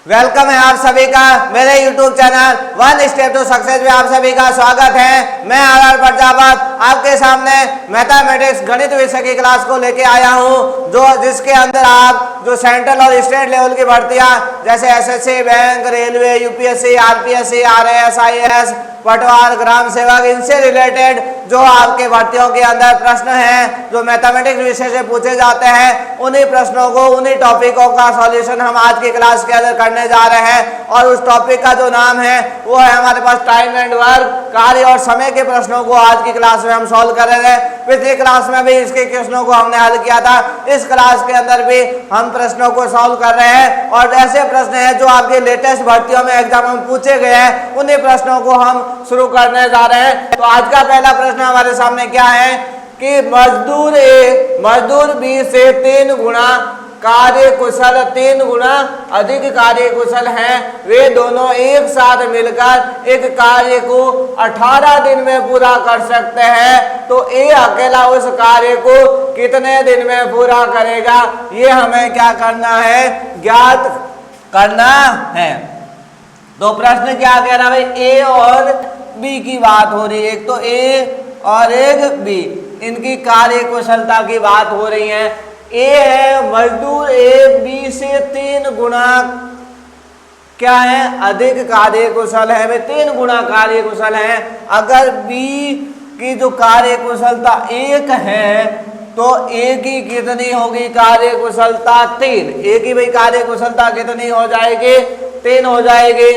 Welcome है आप सभी का मेरे YouTube channel One Step to Success में आप सभी का स्वागत है। मैं आर प्रजापत आपके सामने मैथमेटिक्स गणित विषय की क्लास को लेके आया हूं, जिसके अंदर आप जो सेंट्रल और स्टेट लेवल की भर्तियां जैसे SSC, bank, railway, UPSC, RPSC, RAS, IAS, पटवार, ग्राम सेवक, इनसे रिलेटेड जो आपके भर्तियों के अंदर प्रश्न हैं जो मैथमेटिक्स विषय से पूछे जाते हैं, उन्हीं प्रश्नों को, उन्हीं टॉपिकों का सॉल्यूशन हम आज की क्लास के अंदर करने जा रहे हैं। और उस टॉपिक का जो नाम है वो है हमारे पास टाइम एंड वर्क, कार्य और समय के प्रश्नों को आज की क्लास में हम सॉल्व कर रहे हैं। पिछली क्लास में भी इसके प्रश्नों को हमने हल किया था, इस क्लास के अंदर भी हम प्रश्नों को सॉल्व कर रहे हैं। और ऐसे प्रश्न हैं जो आपके लेटेस्ट भर्तियों में एग्जाम में पूछे गए हैं, उन्हीं प्रश्नों को हम शुरू करने जा रहे हैं। तो आज का पहला प्रश्न हमारे सामने क्या है कि मजदूर ए मजदूर बी से 3 गुना कार्य कुशल, 3 गुना अधिक कार्य कुशल हैं, वे दोनों एक साथ मिलकर एक कार्य को 18 दिन में पूरा कर सकते हैं, तो ए अकेला उस कार्य को कितने दिन में पूरा करेगा, ये हमें क्या करना है, ज्ञात करना है। तो प्रश्न क्या कह रहा है भाई, ए और बी की बात हो रही है, एक तो ए और एक बी, इनकी कार्य कुशलता की बात हो रही है। ए है मजदूर ए बी से 3 गुना क्या है, अधिक कार्य कुशल है, वे 3 गुना कार्य कुशल है। अगर बी की जो कार्य कुशलता 1 है तो ए की कितनी होगी कार्य कुशलता 3, ए की भाई कार्य कुशलता कितनी हो जाएगी, 3 हो जाएगी।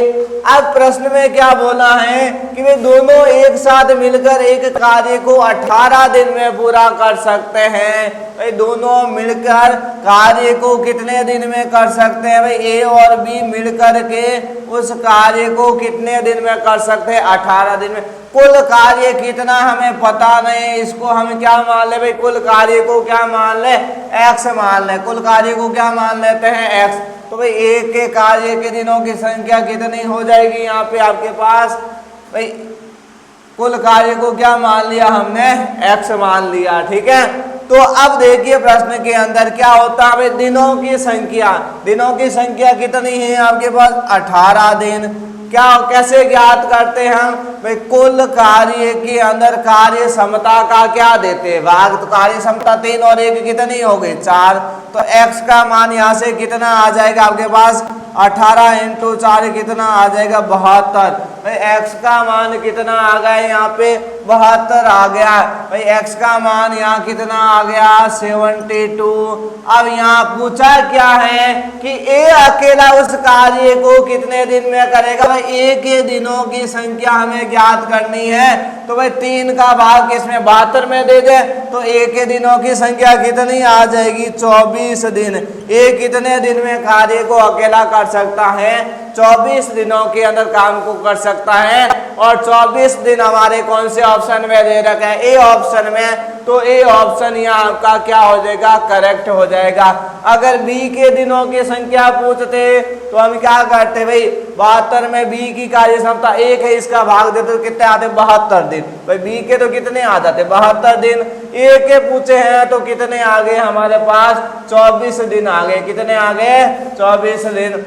अब प्रश्न में क्या बोला है कि वे दोनों एक साथ मिलकर एक कार्य को 18 दिन में पूरा कर सकते हैं। भाई दोनों मिलकर कार्य को कितने दिन में कर सकते हैं, भाई ए और बी मिलकर के उस कार्य को कितने दिन में कर सकते हैं, 18 दिन में। कुल कार्य कितना हमें पता नहीं, इसको हम क्या मान ले भाई, कुल कार्य को क्या मान ले, एक्स मान ले, कुल कार्य को क्या मान लेते हैं, एक्स। तो भाई एक के कार्य के दिनों की संख्या कितनी हो जाएगी, यहाँ पे आपके पास भाई कुल कार्य को क्या मान लिया हमने, एक्स मान लिया, ठीक है। तो अब देखिए प्रश्न के अंदर क्या होता है, दिनों की संख्या कितनी है आपके पास, 18 दिन। क्या कैसे ज्ञात करते हैं हम, भाई कुल कार्य के अंदर कार्य क्षमता का क्या देते हैं भाग, तो कार्य क्षमता 3 और 1 कितनी हो गई, 4। तो x का मान यहाँ से कितना आ जाएगा आपके पास, 18 × 4 कितना आ जाएगा, 72। भाई x का मान कितना आ गया यहाँ पे, 72 आ गया। भाई x का मान यहाँ कितना आ गया, 72। अब यहाँ पूछा क्या है कि a अकेला उस कार्य को कितने दिन में करेगा, भाई a के दिनों की संख्या हमें ज्ञात करनी है। तो भाई 3 का भाग किसमें, 72 में दे दे, तो a के दिनों की संख्या कितनी आ जाएगी, 24 दिन। a कितने दिन में कार्य को अकेला कर सकता है, 24 दिनों के अंदर काम को कर सकता है। और 24 दिन हमारे कौन से ऑप्शन में दे रखा है, ए ऑप्शन में, तो ए ऑप्शन यहाँ आपका क्या हो जाएगा, करेक्ट हो जाएगा। अगर बी के दिनों की संख्या पूछते तो हम क्या करते भाई, 72 में बी की कार्य क्षमता 1 है, इसका भाग देते तो कितने आते, 72 दिन। भाई बी के तो कितने आ जाते, 72 दिन। ए के पूछे हैं तो कितने आ गए हमारे पास, 24 दिन आ गए, कितने आ गए, 24 दिन।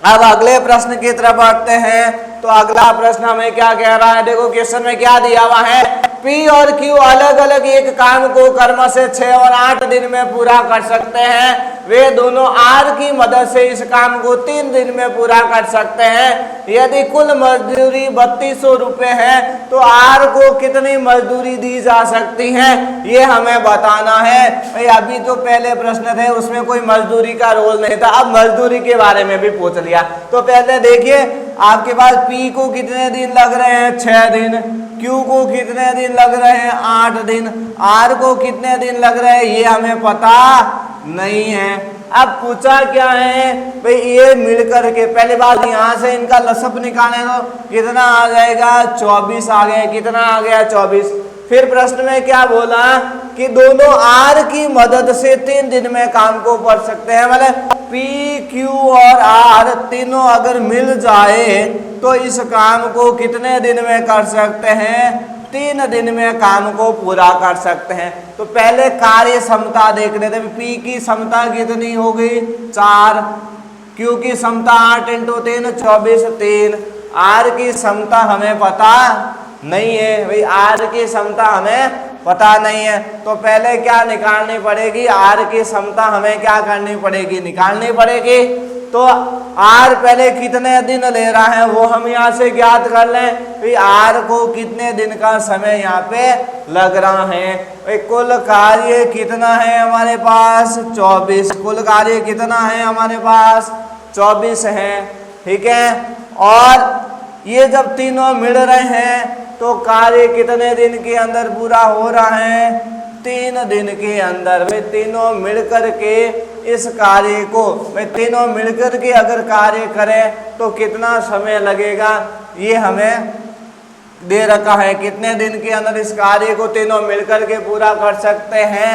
अब अगले प्रश्न की तरफ बढ़ते हैं। तो अगला प्रश्न हमें क्या कह रहा है, देखो क्वेश्चन में क्या दिया हुआ है, P और Q अलग अलग एक काम को क्रम से 6 और 8 दिन में पूरा कर सकते हैं, वे दोनों R की मदद से इस काम को 3 दिन में पूरा कर सकते हैं। यदि कुल मजदूरी 3200 रुपये है तो R को कितनी मजदूरी दी जा सकती है, ये हमें बताना है। भाई अभी जो पहले प्रश्न थे उसमें कोई मजदूरी का रोल नहीं था, अब मजदूरी के बारे में भी पूछ लिया। तो पहले देखिए आपके पास P को कितने दिन लग रहे हैं, 6 दिन, Q को कितने दिन लग रहे हैं, 8 दिन, R को कितने दिन लग रहे हैं, ये हमें पता नहीं है। अब पूछा क्या है भाई, ये मिलकर के पहली बात यहाँ से इनका लसप निकालें तो कितना आ जाएगा, 24 आ गया, कितना आ गया, 24। फिर प्रश्न में क्या बोला कि दोनों R की मदद से 3 दिन में काम को कर सकते हैं, मतलब P, Q और R तीनों अगर मिल जाए तो इस काम को कितने दिन में कर सकते हैं, 3 दिन में काम को पूरा कर सकते हैं। तो पहले कार्य क्षमता देख लेते हैं, P की क्षमता कितनी हो गई, 4, Q की समता 8 × 3 24 3। R की समता हमें पता नहीं है भाई, R की समता हमें पता नहीं है, तो पहले क्या निकालनी पड़ेगी, R की समता हमें क्या करनी पड़ेगी, निकालनी पड़ेगी। तो R पहले कितने दिन ले रहा है वो हम यहाँ से ज्ञात कर लें। भाई R को कितने दिन का समय यहाँ पे लग रहा है। भाई कुल कार्य कितना है हमारे पास 24, कुल कार्य कितना है हमारे पास 24 है, ठीक है। और ये जब तीनों मिल रहे हैं तो कार्य कितने दिन के अंदर पूरा हो रहा है, 3 दिन के अंदर। वे तीनों मिलकर के इस कार्य को, वे तीनों मिलकर के अगर कार्य करें तो कितना समय लगेगा ये हमें दे रखा है। कितने दिन के अंदर इस कार्य को तीनों मिलकर के पूरा कर सकते हैं,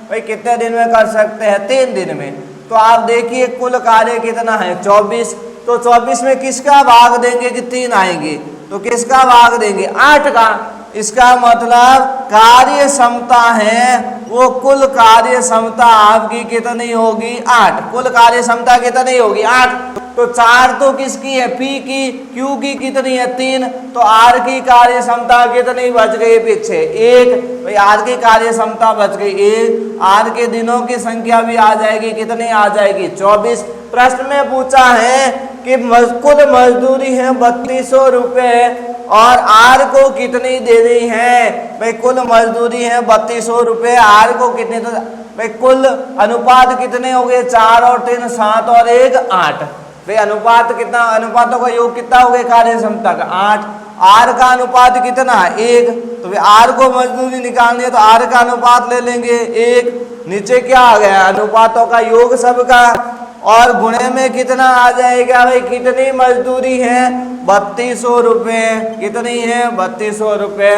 भाई कितने दिन में कर सकते हैं, 3 दिन में। तो आप देखिए कुल कार्य कितना है 24, तो 24 में किसका भाग देंगे कि 3 आएंगे, तो किसका भाग देंगे 8 का। इसका मतलब कार्य क्षमता है वो कुल कार्य क्षमता आपकी कितनी होगी 8, कुल कार्य क्षमता कितनी होगी 8। तो 4 तो किसकी है P की, Q की कितनी है 3, तो R की कार्य क्षमता कितनी बच गई पीछे 1। भाई R की कार्य क्षमता बच गई 1, R के दिनों की संख्या भी आ जाएगी, कितनी आ जाएगी 24। प्रश्न में पूछा है कि कुल मजदूरी है 3200 रुपये और R को कितनी देनी है। भाई कुल मजदूरी है 3200 रुपये, R को कितने, तो भाई कुल अनुपात कितने हो गए 4 और 3 7 और 1 8। भाई अनुपात कितना, अनुपातों का योग कितना हो गया कार्य क्षमता का 8। R का अनुपात कितना 1, तो भाई R को मजदूरी निकालनी है तो R का अनुपात ले लेंगे 1। नीचे क्या आ गया अनुपातों का योग सबका, और गुणे में कितना आ जाएगा, भाई कितनी मजदूरी है 3200 रुपये, कितनी है 3200 रुपये।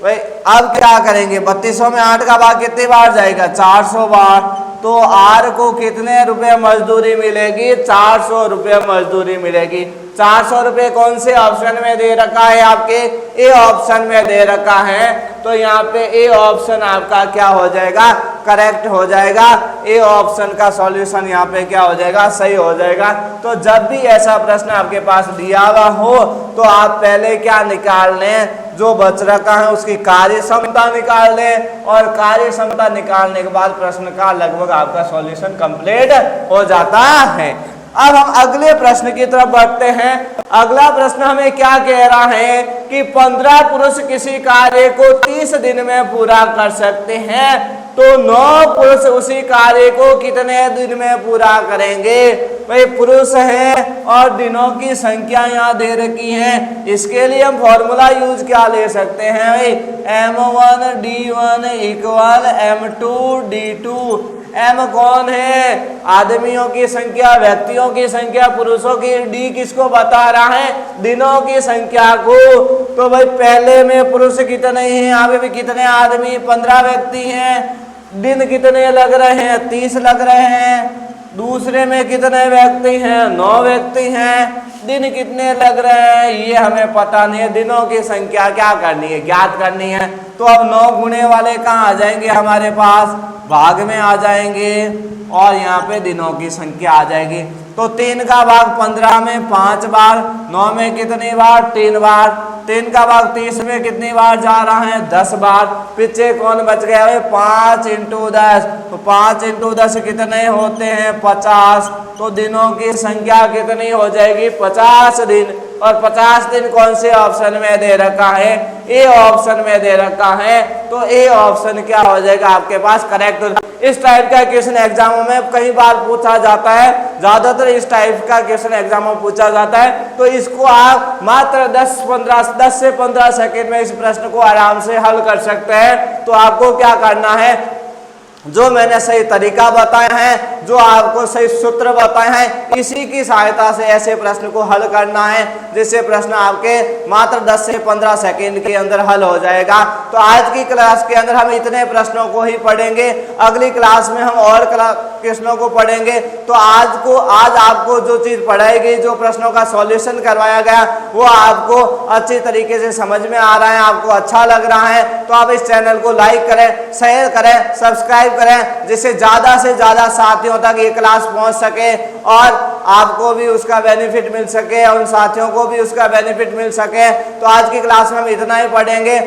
भाई अब क्या करेंगे, 3200 में 8 का भाग कितनी बार जाएगा 400 बार, तो R को कितने रुपए मजदूरी मिलेगी 400 रुपये मजदूरी मिलेगी। 400 रुपये कौन से ऑप्शन में दे रखा है, आपके ए ऑप्शन में दे रखा है, तो यहाँ पे ए ऑप्शन आपका क्या हो जाएगा करेक्ट हो जाएगा। ए ऑप्शन का सॉल्यूशन यहाँ पे क्या हो जाएगा सही हो जाएगा। तो जब भी ऐसा प्रश्न आपके पास दिया हुआ हो तो आप पहले क्या निकाल लें, जो बच रखा है उसकी कार्य क्षमता निकाल लें, और कार्य क्षमता निकालने के बाद प्रश्न का लगभग आपका सॉल्यूशन कंप्लीट हो जाता है। अब हम अगले प्रश्न की तरफ बढ़ते हैं। अगला प्रश्न हमें क्या कह रहा है कि 15 पुरुष किसी कार्य को 30 दिन में पूरा कर सकते हैं, तो 9 पुरुष उसी कार्य को कितने दिन में पूरा करेंगे। भाई पुरुष है और दिनों की संख्या यहाँ दे रखी है, इसके लिए हम फॉर्मूला यूज क्या ले सकते हैं, भाई M1 D1 = M2 D2। M कौन है, आदमियों की संख्या, व्यक्तियों की संख्या, पुरुषों की, D किसको बता रहा है दिनों की संख्या को। तो भाई पहले में पुरुष कितने हैं, यहाँ पे भी कितने आदमी 15 व्यक्ति हैं, दिन कितने लग रहे हैं 30 लग रहे हैं। दूसरे में कितने व्यक्ति हैं 9 व्यक्ति हैं, दिन कितने लग रहे हैं ये हमें पता नहीं है। दिनों की संख्या क्या करनी है ज्ञात करनी है, तो अब 9 गुणे वाले कहाँ आ जाएंगे हमारे पास भाग में आ जाएंगे, और यहाँ पे दिनों की संख्या आ जाएगी। तो 3 का भाग 15 में 5 बार, 9 में कितनी बार 3 बार, 3 का भाग 30 में कितनी बार जा रहा है 10 बार। पीछे कौन बच गया है 5 × 10, तो 5 × 10 कितने होते हैं 50। तो दिनों की संख्या कितनी हो जाएगी 50 दिन, और 50 दिन कौन से ऑप्शन में दे रखा है ए ऑप्शन में दे रखा है। तो ए ऑप्शन क्या हो जाएगा आपके पास करेक्ट। इस टाइप का क्वेश्चन एग्जामों में कई बार पूछा जाता है, ज्यादातर इस टाइप का क्वेश्चन एग्जाम में पूछा जाता है, तो इसको आप मात्र 10 से 15 सेकंड में इस प्रश्न को आराम से हल कर सकते हैं। तो आपको क्या करना है, जो मैंने सही तरीका बताया है, जो आपको सही सूत्र बताए हैं, इसी की सहायता से ऐसे प्रश्न को हल करना है, जिससे प्रश्न आपके मात्र 10 से 15 सेकंड के अंदर हल हो जाएगा। तो आज की क्लास के अंदर हम इतने प्रश्नों को ही पढ़ेंगे, अगली क्लास में हम और प्रश्नों को पढ़ेंगे। तो आज आपको जो चीज पढ़ाएगी, जो प्रश्नों का सॉल्यूशन करवाया गया, वो आपको अच्छी तरीके से समझ में आ रहा है, आपको अच्छा लग रहा है, तो आप इस चैनल को लाइक करें, शेयर करें, सब्सक्राइब सब्सक्राइब करें, जिससे ज़्यादा से ज़्यादा साथियों तक ये क्लास पहुंच सके और आपको भी उसका बेनिफिट मिल सके और उन साथियों को भी उसका बेनिफिट मिल सके। तो आज की क्लास में हम इतना ही पढ़ेंगे।